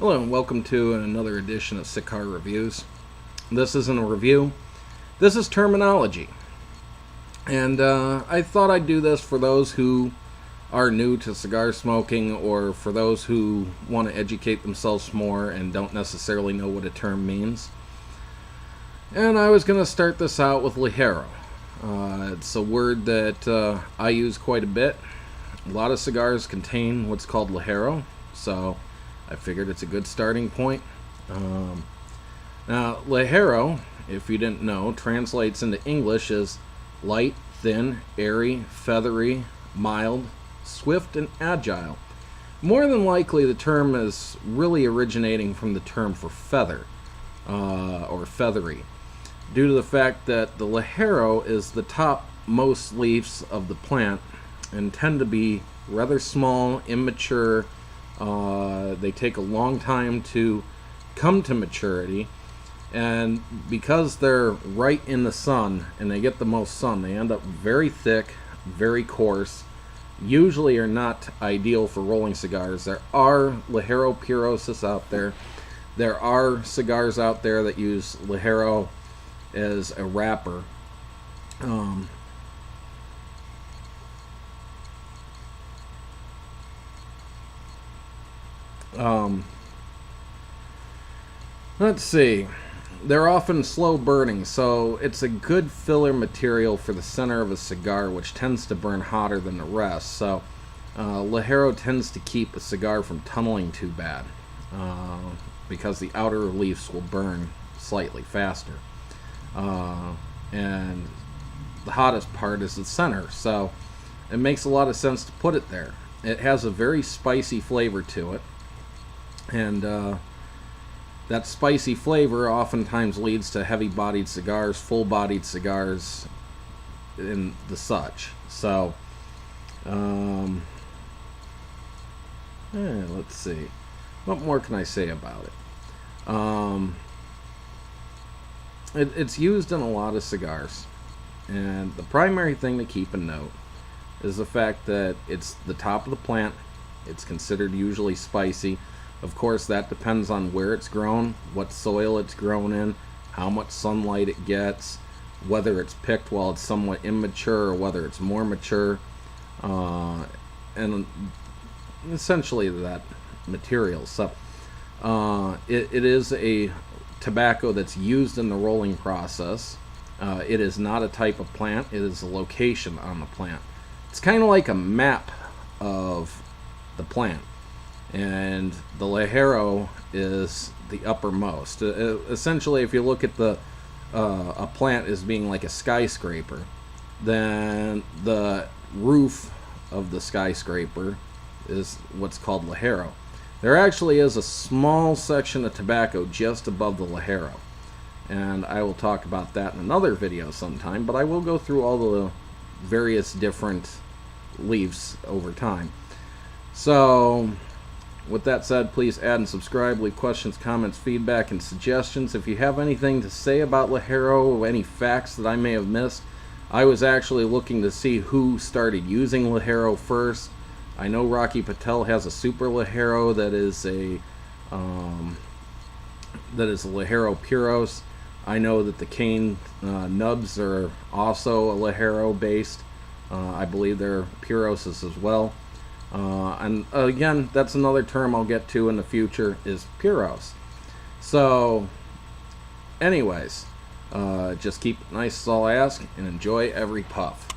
Hello and welcome to another edition of Sik'ar Reviews. This isn't a review, this is terminology. And I thought I'd do this for those who are new to cigar smoking, or for those who want to educate themselves more and don't necessarily know what a term means. And I was going to start this out with Ligero. It's a word that I use quite a bit. A lot of cigars contain what's called Ligero, so I figured it's a good starting point. Now, Ligero, if you didn't know, translates into English as light, thin, airy, feathery, mild, swift, and agile. More than likely, the term is really originating from the term for feather, or feathery, due to the fact that the Ligero is the topmost leaves of the plant and tend to be rather small, immature. They take a long time to come to maturity, and because they're right in the sun and they get the most sun, they end up very thick, very coarse, usually are not ideal for rolling cigars. There are Ligero Puroses out there. There are cigars out there that use Ligero as a wrapper. Let's see. They're often slow burning, so it's a good filler material for the center of a cigar, which tends to burn hotter than the rest. So Ligero tends to keep a cigar from tunneling too bad, because the outer leaves will burn slightly faster. And the hottest part is the center, so it makes a lot of sense to put it there. It has a very spicy flavor to it, and that spicy flavor oftentimes leads to heavy-bodied cigars, full-bodied cigars, and the such. So, let's see. What more can I say about it? It's used in a lot of cigars, and the primary thing to keep in note is the fact that it's the top of the plant. It's considered usually spicy. Of course, that depends on where it's grown, what soil it's grown in, how much sunlight it gets, whether it's picked while it's somewhat immature or whether it's more mature, and essentially that material. So it is a tobacco that's used in the rolling process. It is not a type of plant, it is a location on the plant. It's kind of like a map of the plant, and the Ligero is the uppermost. Essentially, if you look at a plant as being like a skyscraper, then the roof of the skyscraper is what's called Ligero. There actually is a small section of tobacco just above the Ligero, and I will talk about that in another video sometime, but I will go through all the various different leaves over time. So with that said, please add and subscribe, leave questions, comments, feedback, and suggestions. If you have anything to say about Ligero, or any facts that I may have missed, I was actually looking to see who started using Ligero first. I know Rocky Patel has a Super Ligero that is a Ligero Puros. I know that the cane nubs are also a Ligero based. I believe they're Puroses as well. And again, that's another term I'll get to in the future, is Puros. So anyways, just keep it nice is all I ask, and enjoy every puff.